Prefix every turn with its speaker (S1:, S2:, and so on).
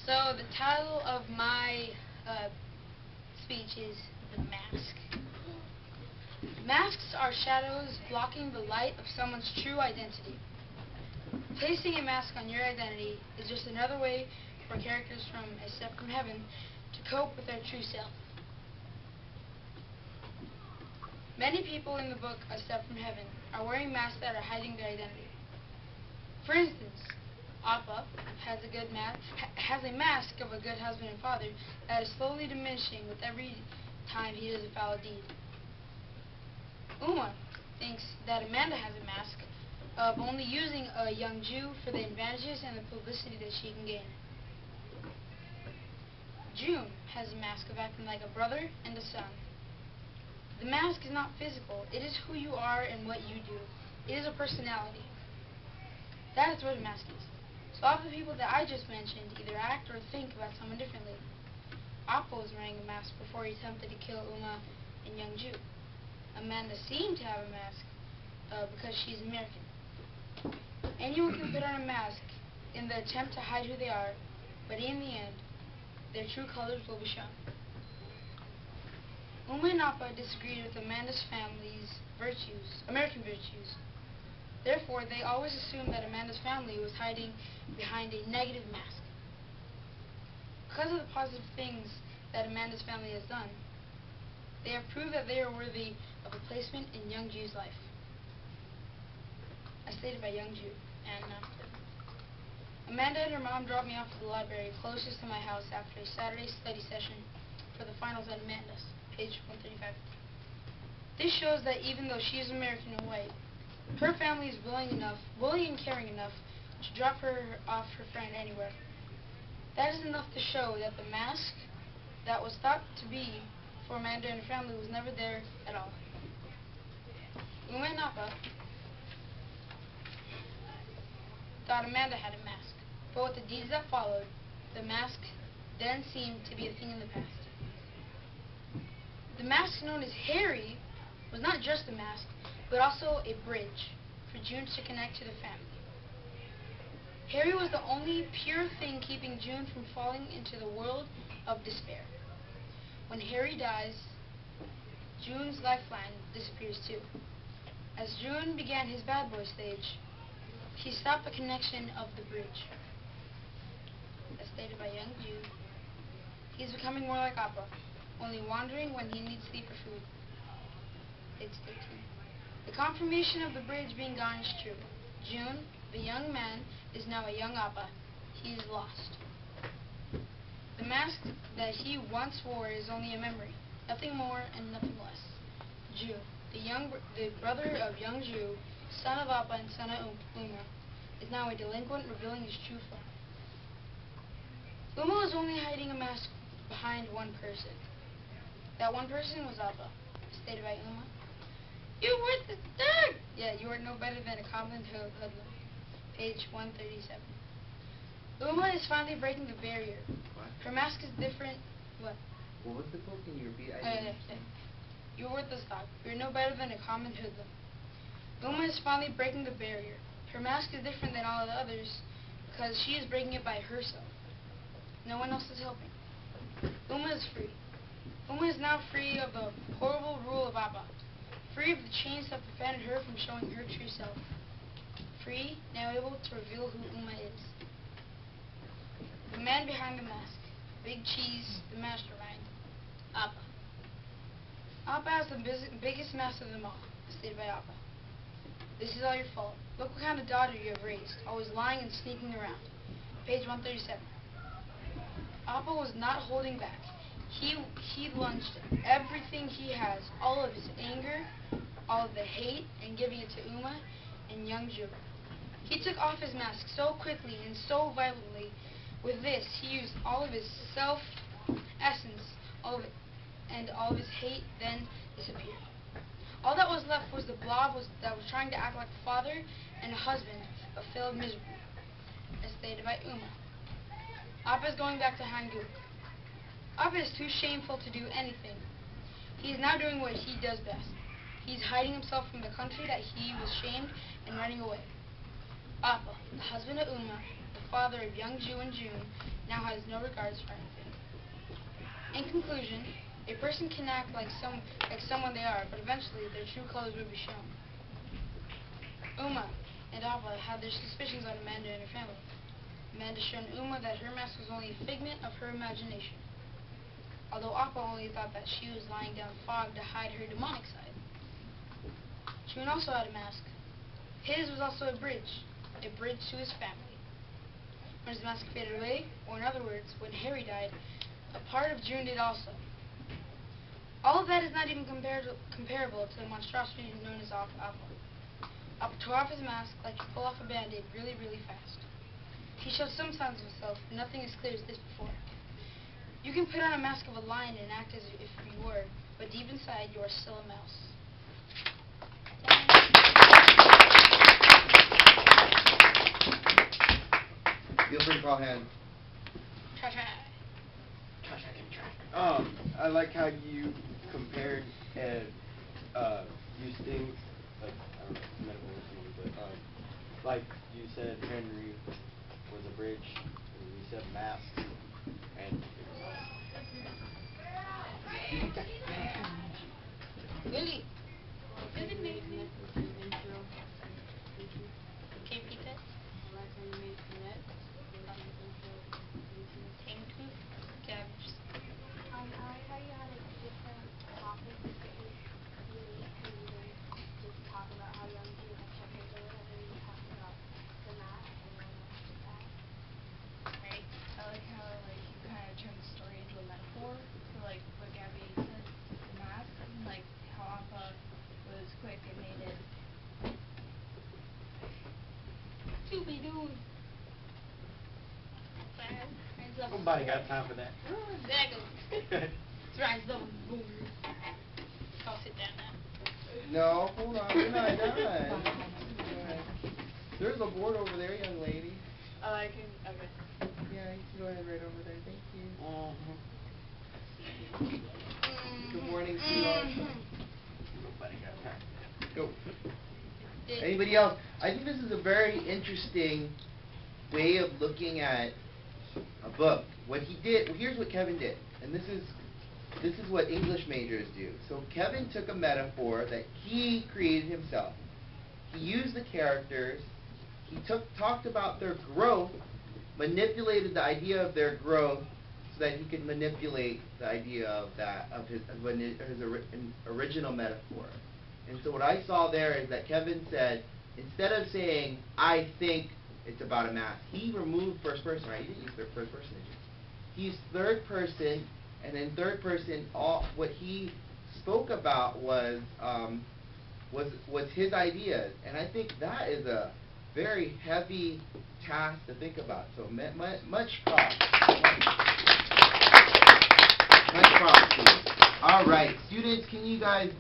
S1: So the title of my speech is The Mask. Masks are shadows blocking the light of someone's true identity. Placing a mask on your identity is just another way for characters from A Step from Heaven to cope with their true self. Many people in the book A Step from Heaven are wearing masks that are hiding their identity. For instance, Appa has a mask of a good husband and father that is slowly diminishing with every time he does a foul deed. Uma thinks that Amanda has a mask of only using a young Jew for the advantages and the publicity that she can gain. June has a mask of acting like a brother and a son. The mask is not physical. It is who you are and what you do. It is a personality. That is what a mask is. So all the people that I just mentioned either act or think about someone differently. Appa was wearing a mask before he attempted to kill Uma and young Jew. Amanda seemed to have a mask because she's American. Anyone can put on a mask in the attempt to hide who they are, but in the end, their true colors will be shown. Uma and Appa disagreed with Amanda's family's American virtues. Therefore, they always assumed that Amanda's family was hiding behind a negative mask. Because of the positive things that Amanda's family has done, they have proved that they are worthy of a placement in young Jew's life. As stated by young Jew and Master. Amanda and her mom dropped me off at the library closest to my house after a Saturday study session for the finals at Amanda's, page 135. This shows that even though she is American and white, her family is willing and caring enough to drop her off her friend anywhere. That is enough to show that the mask that was thought to be for Amanda and her family was never there at all. Uma and Appa thought Amanda had a mask, but with the deeds that followed, the mask then seemed to be a thing in the past. The mask known as Harry was not just a mask, but also a bridge for June to connect to the family. Harry was the only pure thing keeping June from falling into the world of despair. When Harry dies, June's lifeline disappears too. As June began his bad boy stage, he stopped the connection of the bridge. As stated by young Jew, he is becoming more like Appa, only wandering when he needs sleep or food. Page 13. The confirmation of the bridge being gone is true. June, the young man, is now a young Appa. He is lost. The mask that he once wore is only a memory, nothing more and nothing less. Jew, the brother of young Jew, son of Appa and son of Uma, is now a delinquent revealing his true form. Uma was only hiding a mask behind one person. That one person was Appa, stated by Uma. You were the third! Yeah, you are no better than a common hoodlum. Page 137. Uma is finally breaking the barrier.
S2: What?
S1: Her mask is different. What?
S2: What was the book? Can you repeat?
S1: Yeah. You're worthless dog. You're no better than a common hoodlum. Uma is finally breaking the barrier. Her mask is different than all of the others because she is breaking it by herself. No one else is helping. Uma is free. Uma is now free of the horrible rule of Appa. Free of the chains that prevented her from showing her true self. Free, now able to reveal who Uma is. The man behind the mask. Big Cheese, the mastermind. Appa. Appa has the biggest mask of them all, stated by Appa. This is all your fault. Look what kind of daughter you have raised, always lying and sneaking around. Page 137. Appa was not holding back. He lunged everything he has, all of his anger, all of the hate, and giving it to Uma and young Jew. He took off his mask so quickly and so violently. With this, he used all of his self-essence, and all of his hate then disappeared. All that was left was the blob that was trying to act like a father and a husband, but failed miserably, as stated by Uma. Appa is going back to Hanguk. Appa is too shameful to do anything. He is now doing what he does best. He is hiding himself from the country that he was shamed and running away. Appa, the husband of Uma, the father of young Jew and June, now has no regards for anything. In conclusion, a person can act like someone they are, but eventually their true colors will be shown. Uma and Appa had their suspicions on Amanda and her family. Amanda showed Uma that her mask was only a figment of her imagination, although Appa only thought that she was lying down fog to hide her demonic side. June also had a mask. His was also a bridge to his family. When his mask faded away, or in other words, when Harry died, a part of June did also. All of that is not even comparable to the monstrosity known as Appa. Appa tore off his mask like you pull off a band-aid really, really fast. He showed some signs of himself, but nothing as clear as this before. You can put on a mask of a lion and act as if you were, but deep inside you are still a mouse.
S2: Feel free to call hand.
S1: Try.
S3: I like how you compared and used things like, I don't know, medical or something, but like you said Henry was a bridge, and you said mask, and
S1: Really? Can you repeat that? Cabbage.
S4: I like how you had like different topics that you relate to, and then just talk about how young you had checkers or whatever, and you talk about the math and then that.
S5: Right. I like how you kind of turned the story into a metaphor for what Gabby said, the mask, and how Appa was quick and made it.
S1: Scooby-Doo.
S3: nobody got time for that.
S1: There goes. Rise up, boom. I'll sit down now.
S2: No, hold on, we're not done. There's a board over there, young lady.
S5: I can, okay.
S2: Yeah, you can go ahead right over there. Thank you.
S3: Mm-hmm.
S2: Good morning, sweetheart.
S3: Nobody got time for that.
S2: Go. Anybody else? I think this is a very interesting way of looking at a book. What he did, here's what Kevin did, and this is what English majors do. So Kevin took a metaphor that he created himself. He used the characters. He talked about their growth, manipulated the idea of their growth, so that he could manipulate the idea of his original metaphor. And so what I saw there is that Kevin said, instead of saying, I think it's about a mask, he removed first person, right? He didn't use first person, did you? He used third person, and in third person, what he spoke about was his ideas. And I think that is a very heavy task to think about. So much props. Much props to you. All right, students, can you guys